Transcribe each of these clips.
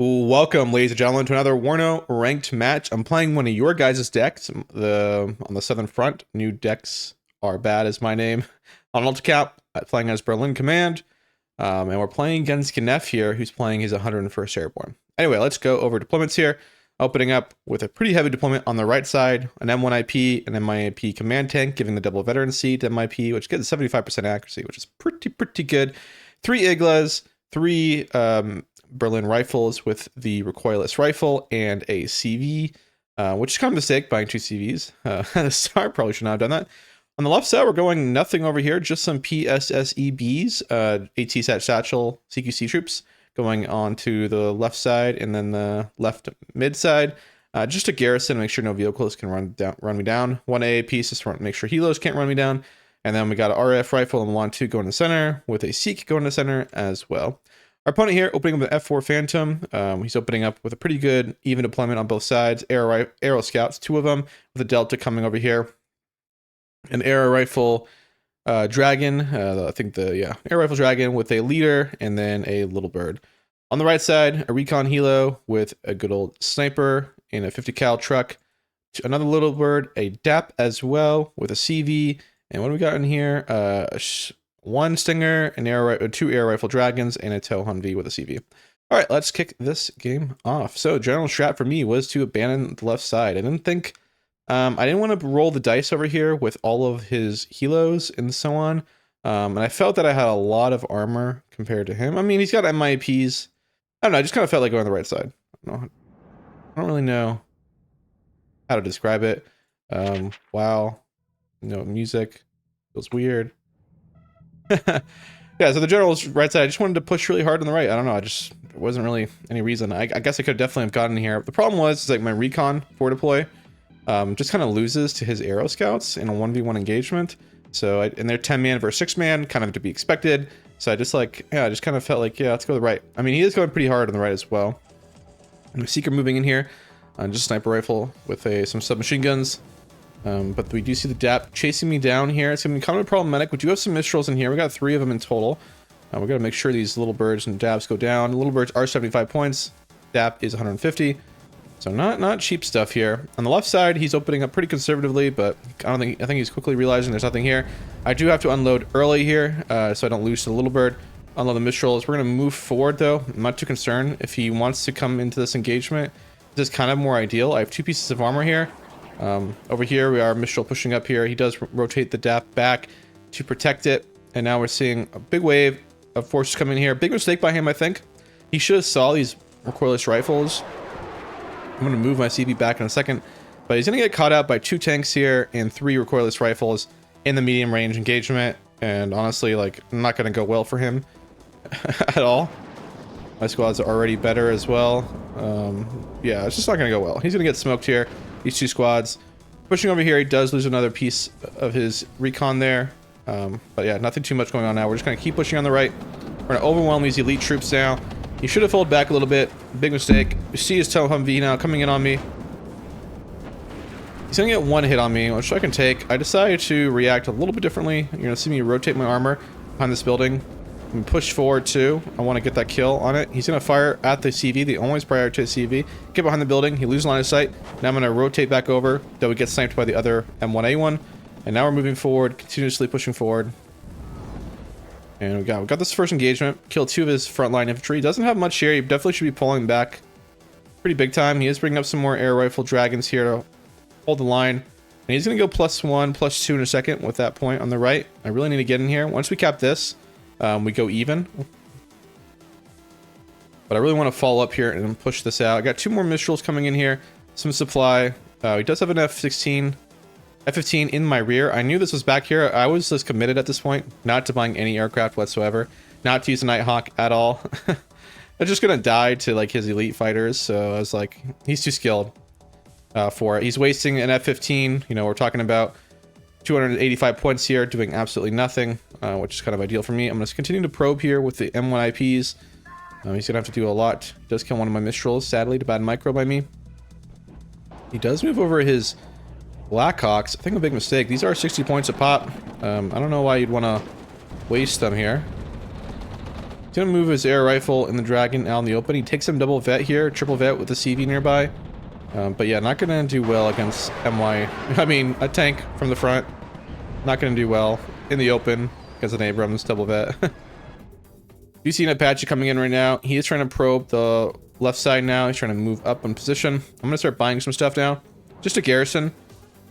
Welcome, ladies and gentlemen, to another WARNO Ranked match. I'm playing one of your guys' decks. On the Southern Front, new decks are bad is my name. On Multicap, playing as Berlin Command. And we're playing against Gnef here, who's playing his 101st Airborne. Anyway, let's go over deployments here. Opening up with a pretty heavy deployment on the right side, an M1IP, an MIP command tank, giving the double veteran seat to MIP, which gets 75% accuracy, which is pretty good. 3 Iglas, 3 Berlin rifles with the recoilless rifle and a CV, which is kind of a mistake buying 2 CVs. Sorry, probably should not have done that. On the left side, we're going nothing over here, just some PSSEBs, AT-SAT Satchel CQC troops going on to the left side and then the left mid side. Just a garrison to make sure no vehicles can run me down. 1 AA piece just to make sure helos can't run me down. And then we got an RF rifle and 1-2 going to the center with a Seek going to the center as well. Our opponent here opening up with an F4 Phantom. He's opening up with a pretty good even deployment on both sides. Arrow Scouts, 2 of them, with a Delta coming over here. An Arrow Rifle Dragon, I think Arrow Rifle Dragon with a leader and then a Little Bird. On the right side, a Recon Helo with a good old Sniper and a 50 cal truck. Another Little Bird, a DAP as well with a CV. And what do we got in here? 1 Stinger, 2 Air Rifle Dragons, and a Tow Humvee with a CV. All right, let's kick this game off. So general strat for me was to abandon the left side. I didn't want to roll the dice over here with all of his helos and so on. And I felt that I had a lot of armor compared to him. I mean, he's got MIPs. I don't know, I just kind of felt like going on the right side. I don't really know how to describe it. Wow. No music. Feels weird. Yeah, so the general's right side, I just wanted to push really hard on the right. I don't know, there wasn't really any reason. I guess I could definitely have gotten here. The problem was like my recon for deploy just kind of loses to his Aero Scouts in a 1v1 engagement. So and they're 10-man versus 6-man, kind of to be expected. So I just kind of felt like, yeah, let's go to the right. I mean, he is going pretty hard on the right as well. And Seeker moving in here, just Sniper Rifle with some submachine guns. But we do see the DAP chasing me down here. It's going to be kind of problematic. We do have some Mistrals in here. We got 3 of them in total. We got to make sure these Little Birds and DAPs go down. The Little Birds are 75 points. DAP is 150. So not cheap stuff here. On the left side, he's opening up pretty conservatively, but I think he's quickly realizing there's nothing here. I do have to unload early here, so I don't lose to the Little Bird. Unload the Mistrals. We're going to move forward, though. I'm not too concerned. If he wants to come into this engagement, this is kind of more ideal. I have 2 pieces of armor here. Over here, we are Mistral pushing up here. He does rotate the DAP back to protect it. And now we're seeing a big wave of forces coming here. Big mistake by him, I think. He should have saw these recoilless rifles. I'm going to move my CV back in a second. But he's going to get caught out by 2 tanks here and 3 recoilless rifles in the medium range engagement. And honestly, like, not going to go well for him at all. My squads are already better as well. Yeah, it's just not going to go well. He's going to get smoked here. These 2 squads. Pushing over here, he does lose another piece of his recon there. But yeah, nothing too much going on now. We're just going to keep pushing on the right. We're going to overwhelm these elite troops now. He should have pulled back a little bit. Big mistake. You see his Tow Humvee now coming in on me. He's going to get 1 hit on me, which I can take. I decided to react a little bit differently. You're going to see me rotate my armor behind this building. And push forward too. I want to get that kill on it. He's going to fire at the CV. They always prioritize CV. Get behind the building. He loses line of sight. Now I'm going to rotate back over. Though we get sniped by the other M1A1. And now we're moving forward, continuously pushing forward. And we got this first engagement. Killed 2 of his frontline infantry. He doesn't have much here. He definitely should be pulling back pretty big time. He is bringing up some more air rifle dragons here to hold the line. And he's going to go +1, +2 in a second with that point on the right. I really need to get in here. Once we cap this, we go even. But I really want to follow up here and push this out. I got 2 more Mistrals coming in here. Some supply. He does have an F-15 in my rear. I knew this was back here. I was just committed at this point, not to buying any aircraft whatsoever, not to use a Nighthawk at all. I'm just gonna die to like his elite fighters, so I was like, he's too skilled for it. He's wasting an F-15. You know, we're talking about 285 points here, doing absolutely nothing, which is kind of ideal for me. I'm gonna continue to probe here with the M1IPs. He's gonna have to do a lot. He does kill one of my Mistrals, sadly, to bad micro by me. He does move over his Blackhawks. I think a big mistake. These are 60 points a pop. I don't know why you'd want to waste them here. He's gonna move his air rifle and the dragon out in the open. He takes some double vet here, triple vet with the CV nearby. But yeah, not gonna do well against I mean, a tank from the front. Not gonna do well in the open because of an Abrams double vet. You see an Apache coming in right now. He is trying to probe the left side now. He's trying to move up in position. I'm gonna start buying some stuff now. Just a garrison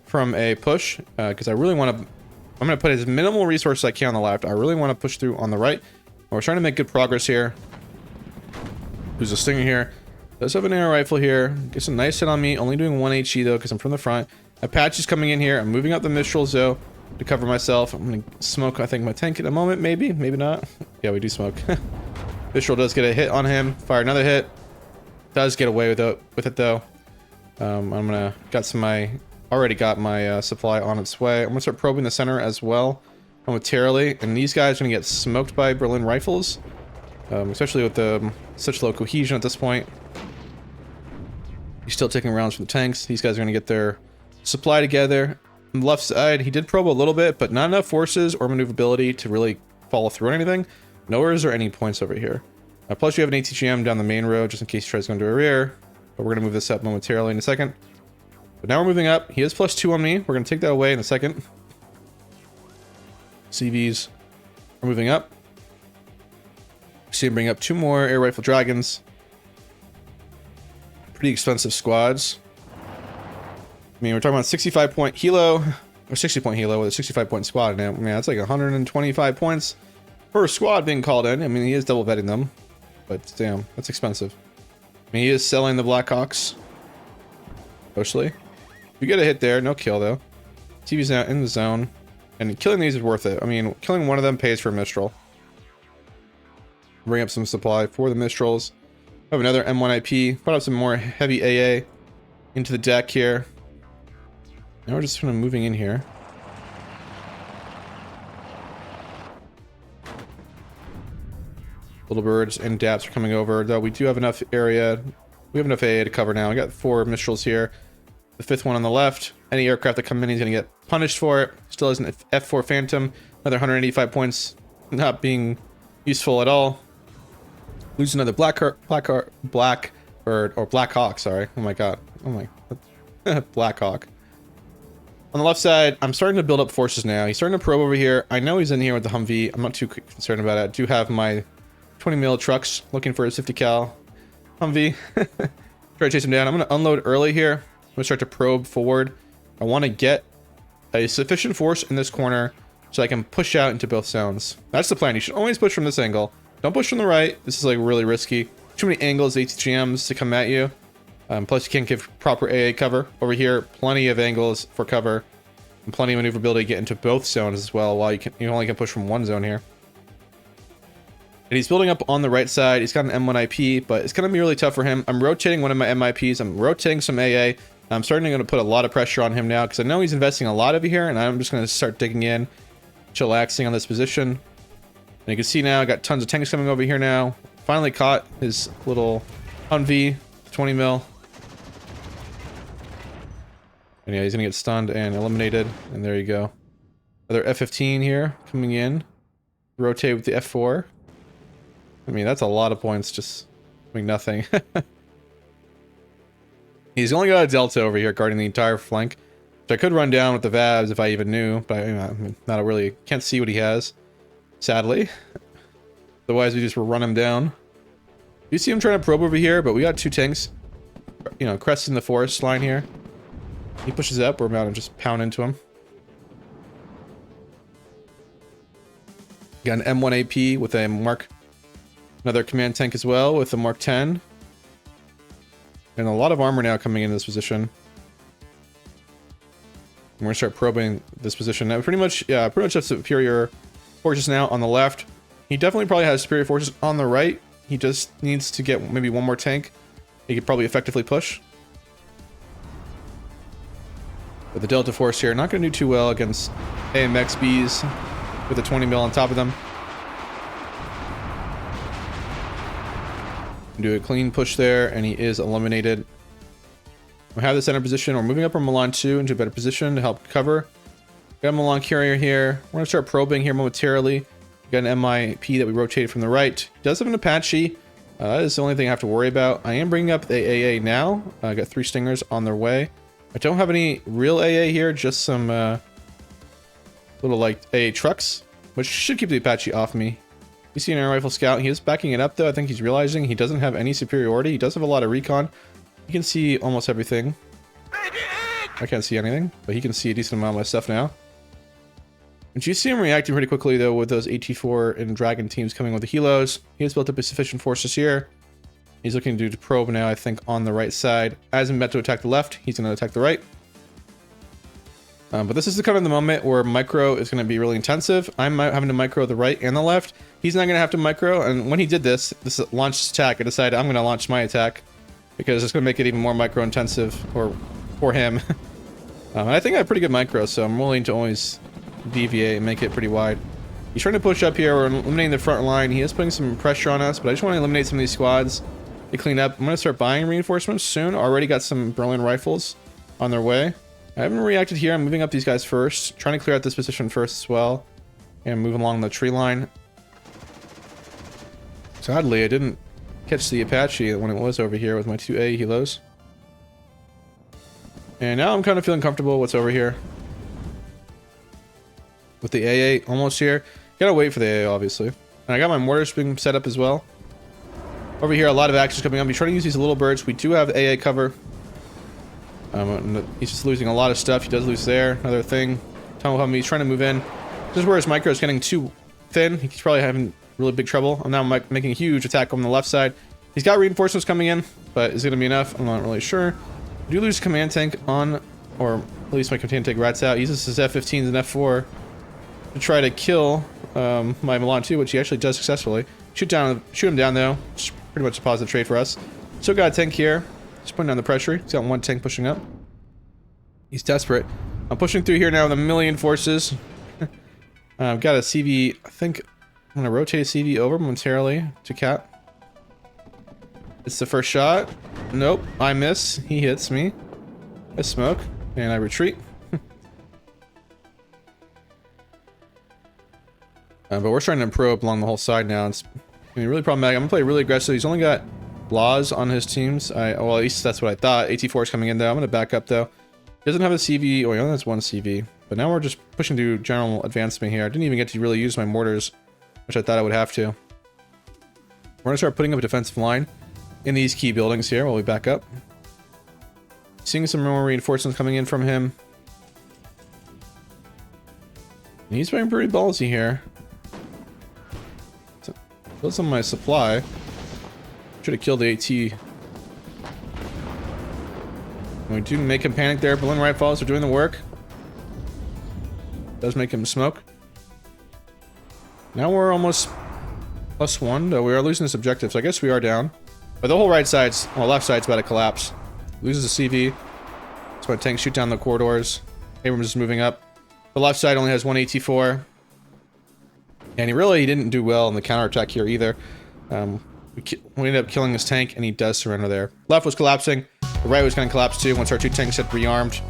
from a push, because I really want to... I'm gonna put as minimal resources as I can on the left. I really want to push through on the right. We're trying to make good progress here. Who's a stinger here? Does have an air rifle here. Gets a nice hit on me. Only doing 1 HE though, because I'm from the front. Apache's coming in here. I'm moving up the Mistral though to cover myself. I'm gonna smoke, I think, my tank in a moment, maybe not. Yeah, we do smoke. Mistral does get a hit on him. Fire another hit. Does get away with it though. I'm gonna already got my supply on its way. I'm gonna start probing the center as well momentarily, and these guys are gonna get smoked by Berlin rifles, especially with such low cohesion at this point. He's still taking rounds from the tanks. These guys are gonna get their supply together. On the left side, he did probe a little bit, but not enough forces or maneuverability to really follow through on anything. Nowhere is there any points over here. Plus, you have an ATGM down the main road just in case he tries to go into a rear. But we're gonna move this up momentarily in a second. But now we're moving up. He has +2 on me. We're gonna take that away in a second. CVs are moving up. See him bring up 2 more air rifle dragons. Pretty expensive squads. I mean, we're talking about 65 point helo, or 60 point helo with a 65 point squad now. I mean, that's like 125 points per squad being called in. I mean, he is double vetting them, but damn, that's expensive. I mean, he is selling the Blackhawks mostly. We get a hit there, no kill though. TV's now in the zone, and killing these is worth it. I mean, killing one of them pays for a Mistral. Bring up some supply for the Mistrals. I have another M1 IP. Put up some more heavy AA into the deck here. Now we're just kind of moving in here. Little birds and DAPs are coming over, though we do have enough area. We have enough AA to cover now. I got 4 Mistrals here. The 5th one on the left. Any aircraft that come in, he's going to get punished for it. Still has an F4 Phantom. Another 185 points. Not being useful at all. Lose another Blackhawk, sorry. Oh my god. Oh my. Blackhawk. On the left side, I'm starting to build up forces now. He's starting to probe over here. I know he's in here with the Humvee. I'm not too concerned about it. I do have my 20 mil trucks looking for his 50 cal Humvee. Try to chase him down. I'm going to unload early here. I'm going to start to probe forward. I want to get a sufficient force in this corner so I can push out into both zones. That's the plan. You should always push from this angle. Don't push from the right. This is like really risky. Too many angles, ATGMs to come at you. Plus you can't give proper AA cover. Over here, plenty of angles for cover. And plenty of maneuverability to get into both zones as well, while you only can push from one zone here. And he's building up on the right side. He's got an M1 IP, but it's going to be really tough for him. I'm rotating one of my MIPs. I'm rotating some AA. I'm starting to put a lot of pressure on him now because I know he's investing a lot over here, and I'm just going to start digging in, chillaxing on this position. And you can see now I got tons of tanks coming over here now. Finally caught his little Humvee, 20 mil. And yeah, he's gonna get stunned and eliminated. And there you go. Another F-15 here coming in. Rotate with the F-4. I mean, that's a lot of points just doing nothing. He's only got a Delta over here guarding the entire flank. Which I could run down with the VABs if I even knew, but I mean, not really, can't see what he has. Sadly. Otherwise, we just will run him down. You see him trying to probe over here, but we got 2 tanks. You know, cresting the forest line here. He pushes up, we're about to just pound into him. Got an M1 AP with a another command tank as well with a Mark 10. And a lot of armor now coming into this position. We're gonna start probing this position now. Pretty much have superior forces now on the left. He definitely probably has superior forces on the right. He just needs to get maybe one more tank. He could probably effectively push. But the Delta Force here, not going to do too well against AMXBs with a 20 mil on top of them. Do a clean push there, and he is eliminated. We have the center position. We're moving up our Milan 2 into a better position to help cover. Got a Milan carrier here. We're going to start probing here momentarily. We got an MIP that we rotated from the right. He does have an Apache. That is the only thing I have to worry about. I am bringing up the AA now. I got 3 Stingers on their way. I don't have any real AA here, just some little like AA trucks, which should keep the Apache off me. You see an air rifle scout. He is backing it up though. I think he's realizing he doesn't have any superiority. He does have a lot of recon. You can see almost everything. I can't see anything, but he can see a decent amount of my stuff now. And you see him reacting pretty quickly though with those AT4 and Dragon teams coming with the helos. He has built up his sufficient forces here. He's looking to do probe now, I think, on the right side. As I'm about to attack the left, he's going to attack the right. But this is the kind of the moment where micro is going to be really intensive. I'm having to micro the right and the left. He's not going to have to micro. And when he did this launched attack, I decided I'm going to launch my attack because it's going to make it even more micro intensive or for him. I think I have pretty good micro, so I'm willing to always deviate and make it pretty wide. He's trying to push up here. We're eliminating the front line. He is putting some pressure on us, but I just want to eliminate some of these squads. They clean up. I'm going to start buying reinforcements soon. Already got some Berlin rifles on their way. I haven't reacted here. I'm moving up these guys first. Trying to clear out this position first as well. And move along the tree line. Sadly, I didn't catch the Apache when it was over here with my 2 A helos. And now I'm kind of feeling comfortable what's over here. With the AA almost here. Gotta wait for the AA, obviously. And I got my mortars being set up as well. Over here, a lot of actions coming up. He's trying to use these little birds. We do have AA cover. He's just losing a lot of stuff. He does lose there. Another thing. He's trying to move in. This is where his micro is getting too thin. He's probably having really big trouble. I'm now making a huge attack on the left side. He's got reinforcements coming in, but is it going to be enough? I'm not really sure. I do lose command tank on, or at least my command tank rats out. He uses his F-15s and F-4 to try to kill my Milan 2, which he actually does successfully. Shoot him down though. It's pretty much a positive trade for us. Still got a tank here. Just putting down the pressure. He's got 1 tank pushing up. He's desperate. I'm pushing through here now with a million forces. I've got a CV. I think I'm gonna rotate a CV over momentarily to cap. It's the first shot. Nope, I miss. He hits me. I smoke, and I retreat. But we're trying to probe along the whole side now. It's really problematic. I'm gonna play really aggressive. He's only got laws on his teams. Well, at least that's what I thought. AT4 is coming in though. I'm gonna back up though. He doesn't have a CV. Oh, he only has 1 CV. But now we're just pushing through general advancement here. I didn't even get to really use my mortars, which I thought I would have to. We're gonna start putting up a defensive line in these key buildings here while we back up. Seeing some more reinforcements coming in from him. And he's being pretty ballsy here. Kill some of my supply. Should have killed the AT. We do make him panic there. Berlin rifles are doing the work. Does make him smoke. Now we're almost +1, though we are losing this objective, so I guess we are down. But the whole right side's, well, left side's about to collapse. Loses a CV. So my tanks shoot down the corridors. Abrams is moving up. The left side only has 1 AT4. And he didn't do well in the counterattack here either. We ended up killing his tank, and he does surrender there. Left was collapsing. The right was going to collapse too once our 2 tanks had rearmed.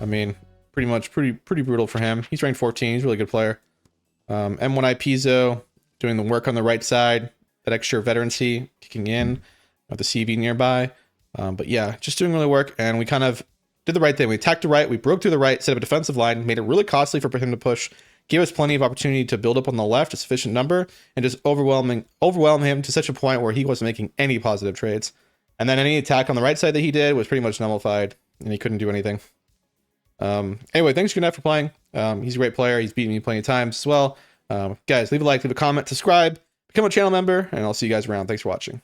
I mean, pretty brutal for him. He's ranked 14. He's a really good player. M1I Pizzo doing the work on the right side. That extra veterancy kicking in with the CV nearby. But yeah, just doing really work, and we kind of did the right thing. We attacked the right, we broke through the right, set up a defensive line, made it really costly for him to push, gave us plenty of opportunity to build up on the left, a sufficient number, and just overwhelm him to such a point where he wasn't making any positive trades. And then any attack on the right side that he did was pretty much nullified, and he couldn't do anything. Anyway, thanks Gnef for playing. He's a great player. He's beaten me plenty of times as well. Guys, leave a like, leave a comment, subscribe, become a channel member, and I'll see you guys around. Thanks for watching.